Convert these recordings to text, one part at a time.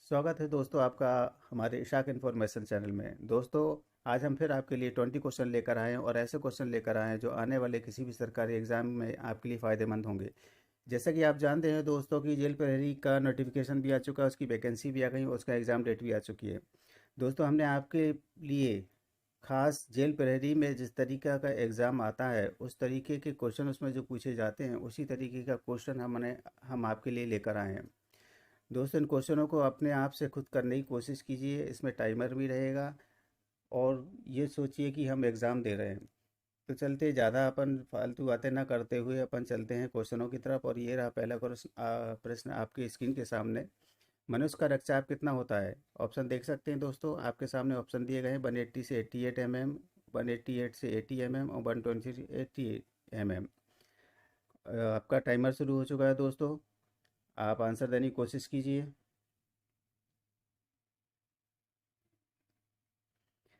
स्वागत है दोस्तों आपका हमारे इशाक इन्फॉर्मेशन चैनल में। दोस्तों, आज हम फिर आपके लिए 20 क्वेश्चन लेकर आए हैं और ऐसे क्वेश्चन लेकर आए हैं जो आने वाले किसी भी सरकारी एग्जाम में आपके लिए फ़ायदेमंद होंगे। जैसा कि आप जानते हैं दोस्तों कि जेल प्रहरी का नोटिफिकेशन भी आ चुका है, उसकी वैकेंसी भी आ गई और उसका एग्ज़ाम डेट भी आ चुकी है। दोस्तों, हमने आपके लिए खास जेल प्रहरी में जिस तरीका का एग्ज़ाम आता है उस तरीके के क्वेश्चन उसमें जो पूछे जाते हैं उसी तरीके का क्वेश्चन हम आपके लिए लेकर आए हैं। दोस्तों, इन क्वेश्चनों को अपने आप से खुद करने की कोशिश कीजिए। इसमें टाइमर भी रहेगा और ये सोचिए कि हम एग्ज़ाम दे रहे हैं। तो चलते ज़्यादा अपन फालतू बातें ना करते हुए अपन चलते हैं क्वेश्चनों की तरफ। और ये रहा पहला प्रश्न आपकी स्क्रीन के सामने। मनुष्य का रक्तचाप कितना होता है? ऑप्शन देख सकते हैं दोस्तों, आपके सामने ऑप्शन दिए गए हैं। 180 से 88 mm, 188 से 80 mm और 120 से 80 mm। आपका टाइमर शुरू हो चुका है दोस्तों। आप आंसर देने की कोशिश कीजिए।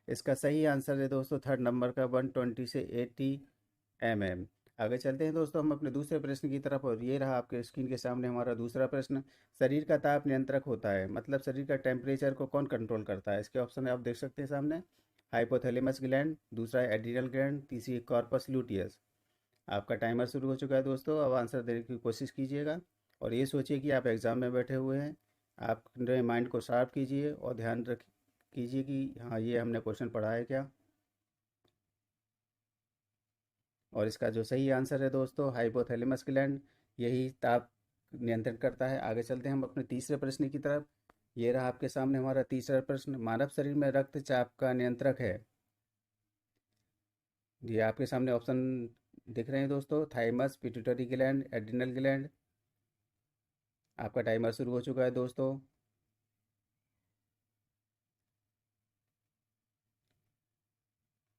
इसका सही आंसर है दोस्तों थर्ड नंबर का, 120 से 80 mm। आगे चलते हैं दोस्तों हम अपने दूसरे प्रश्न की तरफ। और ये रहा आपके स्क्रीन के सामने हमारा दूसरा प्रश्न। शरीर का ताप नियंत्रक होता है, मतलब शरीर का टेम्परेचर को कौन कंट्रोल करता है? इसके ऑप्शन आप देख सकते हैं सामने। हाइपोथैलेमस ग्लैंड, दूसरा एड्रिनल ग्लैंड, तीसरी कॉर्पस लूटियस। आपका टाइमर शुरू हो चुका है दोस्तों। अब आंसर देने की कोशिश कीजिएगा और ये सोचिए कि आप एग्ज़ाम में बैठे हुए हैं। आप अपने माइंड को शार्प कीजिए और ध्यान रख कीजिए कि हाँ, ये हमने क्वेश्चन पढ़ा है क्या। और इसका जो सही आंसर है दोस्तों, हाइपोथैलेमस ग्लैंड, यही ताप नियंत्रण करता है। आगे चलते हैं हम अपने तीसरे प्रश्न की तरफ। ये रहा आपके सामने हमारा तीसरा प्रश्न। मानव शरीर में रक्तचाप का नियंत्रक है। ये आपके सामने ऑप्शन दिख रहे हैं दोस्तों। Thymus, pituitary gland, adrenal gland. आपका टाइमर शुरू हो चुका है दोस्तों।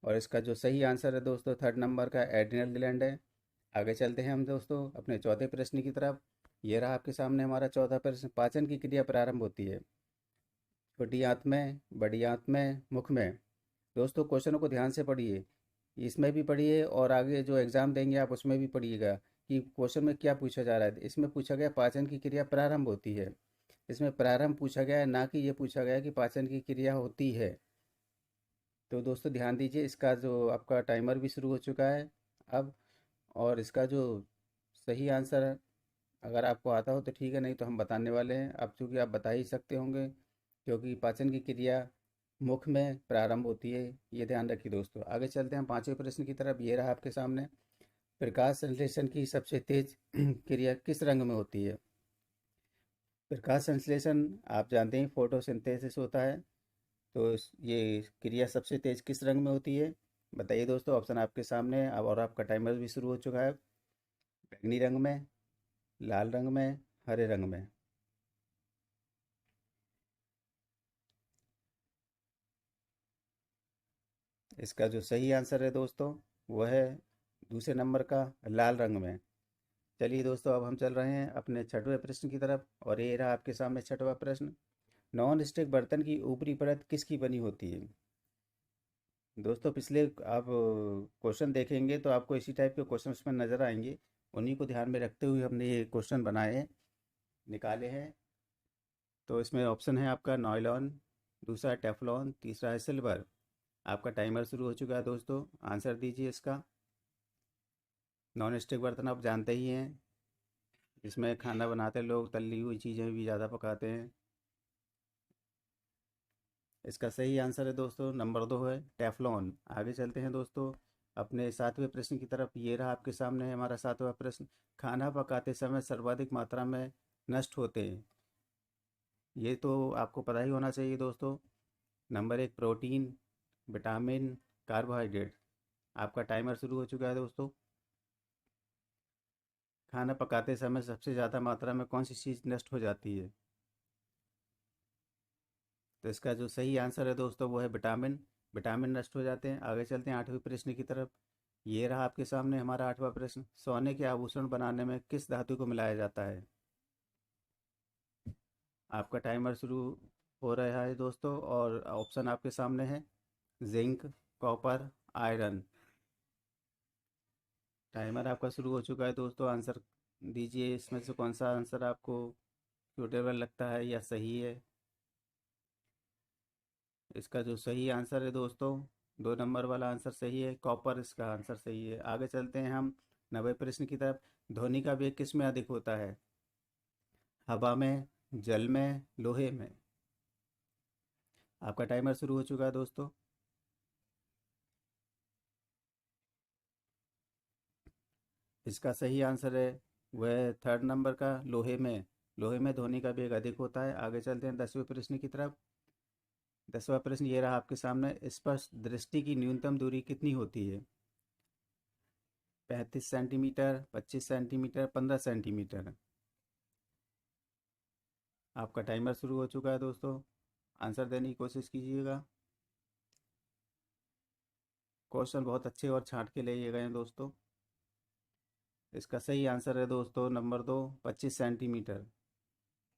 और इसका जो सही आंसर है दोस्तों थर्ड नंबर का एड्रिनल ग्लैंड है। आगे चलते हैं हम दोस्तों अपने चौथे प्रश्न की तरफ। ये रहा आपके सामने हमारा चौथा प्रश्न। पाचन की क्रिया प्रारंभ होती है छोटी आंत में, बड़ी आंत में, मुख में? दोस्तों, क्वेश्चनों को ध्यान से पढ़िए, इसमें भी पढ़िए और आगे जो एग्ज़ाम देंगे आप उसमें भी पढ़िएगा कि क्वेश्चन में क्या पूछा जा रहा है। इसमें पूछा गया पाचन की क्रिया प्रारंभ होती है। इसमें प्रारंभ पूछा गया है, ना कि ये पूछा गया है कि पाचन की क्रिया होती है। तो दोस्तों ध्यान दीजिए, इसका जो आपका टाइमर भी शुरू हो चुका है अब। और इसका जो सही आंसर है, अगर आपको आता हो तो ठीक है, नहीं तो हम बताने वाले हैं। अब चूँकि आप बता ही सकते होंगे क्योंकि पाचन की क्रिया मुख में प्रारंभ होती है। ये ध्यान रखिए दोस्तों। आगे चलते हैं हम पांचवें प्रश्न की तरफ। ये रहा आपके सामने। प्रकाश संश्लेषण की सबसे तेज क्रिया किस रंग में होती है? प्रकाश संश्लेषण आप जानते हैं फोटोसिंथेसिस होता है। तो ये क्रिया सबसे तेज किस रंग में होती है? बताइए दोस्तों, ऑप्शन आपके सामने है। अब और आपका टाइमर भी शुरू हो चुका है। बैंगनी रंग में, लाल रंग में, हरे रंग में? इसका जो सही आंसर है दोस्तों वह है दूसरे नंबर का, लाल रंग में। चलिए दोस्तों, अब हम चल रहे हैं अपने छठवें प्रश्न की तरफ। और ये रहा आपके सामने छठवां प्रश्न। नॉन स्टिक बर्तन की ऊपरी परत किसकी बनी होती है? दोस्तों, पिछले आप क्वेश्चन देखेंगे तो आपको इसी टाइप के क्वेश्चन उसमें नज़र आएंगे। उन्हीं को ध्यान में रखते हुए हमने ये क्वेश्चन बनाए हैं, निकाले हैं। तो इसमें ऑप्शन है आपका नॉयलॉन, दूसरा है टेफलॉन, तीसरा है सिल्वर। आपका टाइमर शुरू हो चुका है दोस्तों। आंसर दीजिए इसका। नॉन स्टिक बर्तन आप जानते ही हैं, इसमें खाना बनाते लोग तली हुई चीज़ें भी ज़्यादा पकाते हैं। इसका सही आंसर है दोस्तों नंबर 2 है टेफलॉन। आगे चलते हैं दोस्तों अपने सातवें प्रश्न की तरफ। ये रहा आपके सामने है हमारा सातवां प्रश्न। खाना पकाते समय सर्वाधिक मात्रा में नष्ट होते हैं, ये तो आपको पता ही होना चाहिए दोस्तों। Number 1 protein, vitamin, carbohydrate. आपका टाइमर शुरू हो चुका है दोस्तों। खाना पकाते समय सबसे ज़्यादा मात्रा में कौन सी चीज़ नष्ट हो जाती है? तो इसका जो सही आंसर है दोस्तों वो है विटामिन। विटामिन नष्ट हो जाते हैं। आगे चलते हैं आठवें प्रश्न की तरफ। ये रहा आपके सामने हमारा आठवां प्रश्न। सोने के आभूषण बनाने में किस धातु को मिलाया जाता है? आपका टाइमर शुरू हो रहा है दोस्तों और ऑप्शन आपके सामने है। Zinc, copper, iron. टाइमर आपका शुरू हो चुका है दोस्तों। आंसर दीजिए, इसमें से कौन सा आंसर आपको सूटेबल लगता है या सही है? इसका जो सही आंसर है दोस्तों, 2 नंबर वाला आंसर सही है, कॉपर इसका आंसर सही है। आगे चलते हैं हम 90 प्रश्न की तरफ। ध्वनि का वेग किस में अधिक होता है? हवा में, जल में, लोहे में? आपका टाइमर शुरू हो चुका है दोस्तों। इसका सही आंसर है वह 3rd नंबर का, लोहे में। लोहे में ध्वनि का वेग अधिक होता है। आगे चलते हैं 10वें प्रश्न की तरफ। 10वां प्रश्न ये रहा आपके सामने, स्पष्ट दृष्टि की न्यूनतम दूरी कितनी होती है? 35 सेंटीमीटर, 25 सेंटीमीटर, 15 सेंटीमीटर? आपका टाइमर शुरू हो चुका है दोस्तों। आंसर देने की कोशिश कीजिएगा। क्वेश्चन बहुत अच्छे और छांट के लिए गए हैं दोस्तों। इसका सही आंसर है दोस्तों नंबर 2, 25 सेंटीमीटर।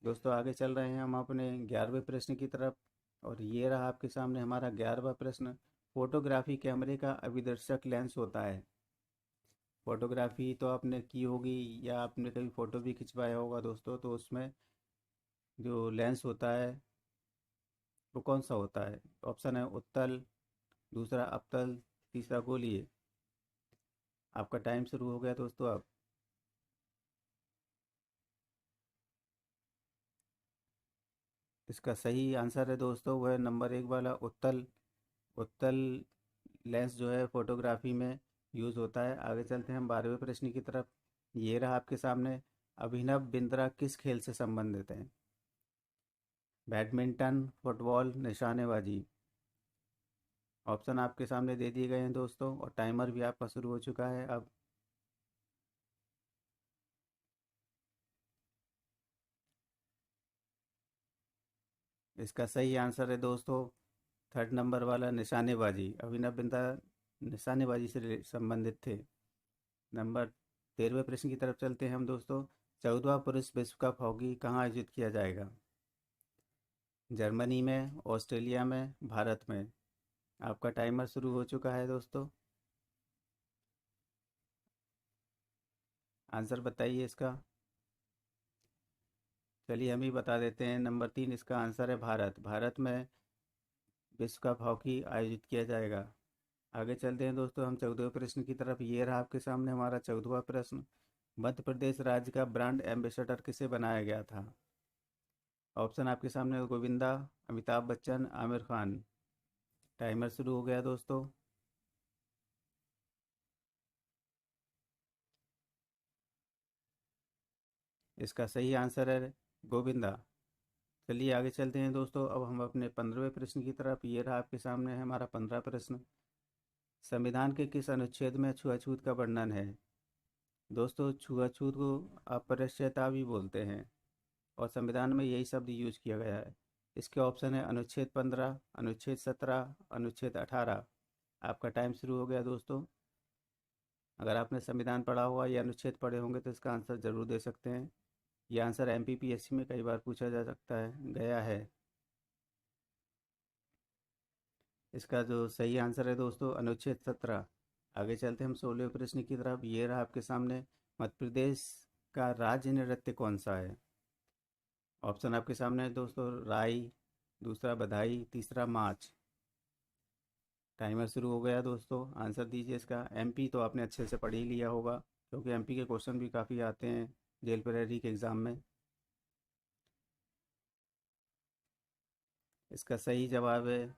दोस्तों आगे चल रहे हैं हम अपने 11वें प्रश्न की तरफ। और ये रहा आपके सामने हमारा 11वां प्रश्न। फोटोग्राफी कैमरे का अभिदर्शक लेंस होता है। फोटोग्राफी तो आपने की होगी या आपने कभी फ़ोटो भी खिंचवाया होगा दोस्तों, तो उसमें जो लेंस होता है वो कौन सा होता है? ऑप्शन है उत्तल, दूसरा अपतल, तीसरा गोलीय। आपका टाइम शुरू हो गया दोस्तों अब। इसका सही आंसर है दोस्तों वह नंबर 1 वाला, उत्तल। उत्तल लेंस जो है फोटोग्राफी में यूज़ होता है। आगे चलते हैं हम 12वें प्रश्न की तरफ। ये रहा आपके सामने, अभिनव बिंद्रा किस खेल से संबंधित हैं? बैडमिंटन, फुटबॉल, निशानेबाजी? ऑप्शन आपके सामने दे दिए गए हैं दोस्तों, और टाइमर भी आपका शुरू हो चुका है अब। इसका सही आंसर है दोस्तों 3rd नंबर वाला, निशानेबाजी। अभिनव बिंद्रा निशानेबाजी से संबंधित थे। नंबर 13वें प्रश्न की तरफ चलते हैं हम दोस्तों। 14वां पुरुष विश्व कप हॉकी कहाँ आयोजित किया जाएगा? जर्मनी में, ऑस्ट्रेलिया में, भारत में? आपका टाइमर शुरू हो चुका है दोस्तों। आंसर बताइए इसका। चलिए हम ही बता देते हैं, नंबर 3 इसका आंसर है भारत। भारत में विश्व कप हॉकी आयोजित किया जाएगा। आगे चलते हैं दोस्तों हम 14वें प्रश्न की तरफ। ये रहा आपके सामने हमारा 14वां प्रश्न। मध्य प्रदेश राज्य का ब्रांड एम्बेसडर किसे बनाया गया था? ऑप्शन आपके सामने, गोविंदा, अमिताभ बच्चन, आमिर खान? टाइमर शुरू हो गया दोस्तों। इसका सही आंसर है गोविंदा। चलिए आगे चलते हैं दोस्तों, अब हम अपने 15वें प्रश्न की तरफ। ये रहा आपके सामने है हमारा 15 प्रश्न। संविधान के किस अनुच्छेद में छुआछूत का वर्णन है? दोस्तों छुआछूत को अपृश्यता भी बोलते हैं, और संविधान में यही शब्द यूज किया गया है। इसके ऑप्शन है अनुच्छेद 15, अनुच्छेद 17, अनुच्छेद 18? आपका टाइम शुरू हो गया दोस्तों। अगर आपने संविधान पढ़ा हुआ या अनुच्छेद पढ़े होंगे तो इसका आंसर ज़रूर दे सकते हैं। यह आंसर MPPSC में कई बार पूछा जा सकता है, गया है। इसका जो सही आंसर है दोस्तों अनुच्छेद 17। आगे चलते हैं हम 16वें प्रश्न की तरफ। ये रहा आपके सामने, मध्य प्रदेश का राज्य नृत्य कौन सा है? ऑप्शन आपके सामने है दोस्तों, राई, दूसरा बधाई, तीसरा माच? टाइमर शुरू हो गया दोस्तों। आंसर दीजिए इसका। MP तो आपने अच्छे से पढ़ ही लिया होगा, क्योंकि MP के क्वेश्चन भी काफ़ी आते हैं जेल प्रहरी के एग्ज़ाम में। इसका सही जवाब है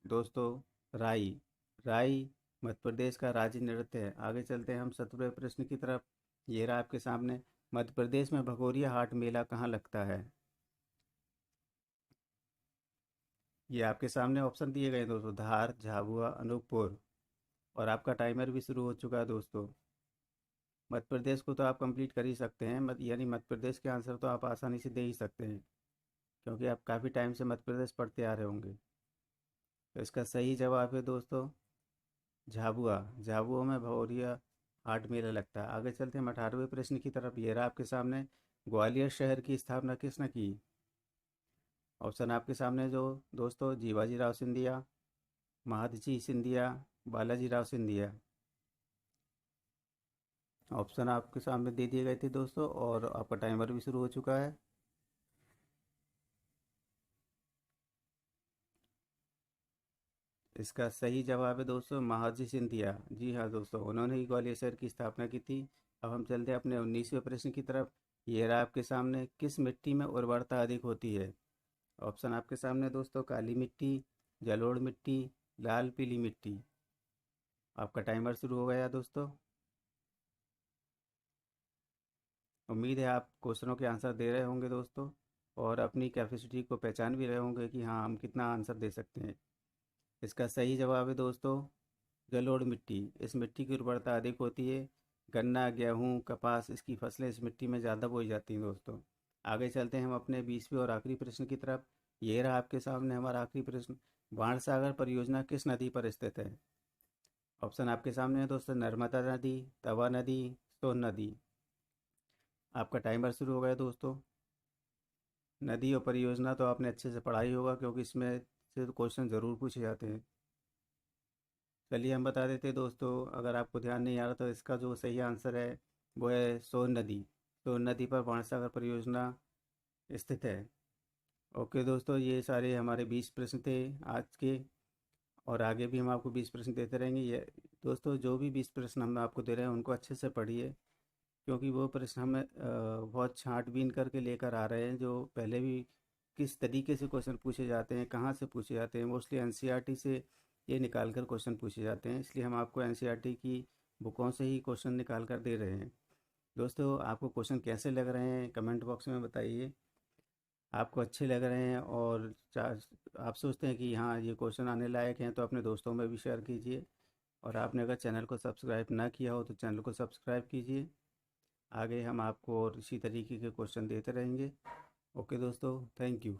दोस्तों राई। राई मध्य प्रदेश का राज्य नृत्य है। आगे चलते हैं हम 17वें प्रश्न की तरफ। ये रहा आपके सामने, मध्य प्रदेश में भगोरिया हाट मेला कहाँ लगता है? ये आपके सामने ऑप्शन दिए गए हैं दोस्तों, धार, झाबुआ, अनूपपुर? और आपका टाइमर भी शुरू हो चुका है दोस्तों। मध्य प्रदेश को तो आप कंप्लीट कर ही सकते हैं, यानी मध्य प्रदेश के आंसर तो आप आसानी से दे ही सकते हैं, क्योंकि आप काफ़ी टाइम से मध्य प्रदेश पढ़ते आ रहे होंगे। तो इसका सही जवाब है दोस्तों झाबुआ। झाबुआ में भगोरिया हाट मेला लगता है। आगे चलते हैं 18वें प्रश्न की तरफ। ये रहा आपके सामने, ग्वालियर शहर की स्थापना किसने की? ऑप्शन आपके सामने जो दोस्तों, जीवाजी राव सिंधिया, महादजी सिंधिया, बालाजी राव सिंधिया? ऑप्शन आपके सामने दे दिए गए थे दोस्तों, और आपका टाइमर भी शुरू हो चुका है। इसका सही जवाब है दोस्तों महादजी सिंधिया। जी हाँ दोस्तों, उन्होंने ही ग्वालियर शहर की स्थापना की थी। अब हम चलते हैं अपने 19वें प्रश्न की तरफ। ये रहा आपके सामने, किस मिट्टी में उर्वरता अधिक होती है? ऑप्शन आपके सामने दोस्तों, काली मिट्टी, जलोढ़ मिट्टी, लाल पीली मिट्टी। आपका टाइमर शुरू हो गया दोस्तों। उम्मीद है आप क्वेश्चनों के आंसर दे रहे होंगे दोस्तों, और अपनी कैपेसिटी को पहचान भी रहे होंगे कि हाँ हम कितना आंसर दे सकते हैं। इसका सही जवाब है दोस्तों जलोढ़ मिट्टी। इस मिट्टी की उर्वरता अधिक होती है। गन्ना, गेहूँ, कपास, इसकी फसलें इस मिट्टी में ज़्यादा बोई जाती हैं दोस्तों। आगे चलते हैं हम अपने 20वें और आखिरी प्रश्न की तरफ। ये रहा आपके सामने हमारा आखिरी प्रश्न। बाणसागर परियोजना किस नदी पर स्थित है? ऑप्शन आपके सामने है दोस्तों, नर्मदा नदी, तवा नदी, सोन नदी। आपका टाइमर शुरू हो गया दोस्तों। नदी और परियोजना तो आपने अच्छे से पढ़ा ही होगा, क्योंकि इसमें से तो क्वेश्चन ज़रूर पूछे जाते हैं। चलिए हम बता देते हैं दोस्तों, अगर आपको ध्यान नहीं आ रहा तो इसका जो सही आंसर है वो है सोन नदी। सोन नदी पर बाणसागर परियोजना स्थित है। ओके दोस्तों, ये सारे हमारे 20 प्रश्न थे आज के, और आगे भी हम आपको 20 प्रश्न देते रहेंगे। ये दोस्तों, जो भी 20 प्रश्न हम आपको दे रहे हैं उनको अच्छे से पढ़िए, क्योंकि वो प्रश्न हमें बहुत छांटबीन करके लेकर आ रहे हैं, जो पहले भी किस तरीके से क्वेश्चन पूछे जाते हैं, कहाँ से पूछे जाते हैं। मोस्टली एनसीईआरटी से ये निकाल कर क्वेश्चन पूछे जाते हैं, इसलिए हम आपको एनसीईआरटी की बुकों से ही क्वेश्चन निकाल कर दे रहे हैं। दोस्तों, आपको क्वेश्चन कैसे लग रहे हैं कमेंट बॉक्स में बताइए। आपको अच्छे लग रहे हैं और आप सोचते हैं कि हाँ ये क्वेश्चन आने लायक हैं, तो अपने दोस्तों में भी शेयर कीजिए। और आपने अगर चैनल को सब्सक्राइब ना किया हो तो चैनल को सब्सक्राइब कीजिए। आगे हम आपको और इसी तरीके के क्वेश्चन देते रहेंगे। ओके दोस्तों, थैंक यू।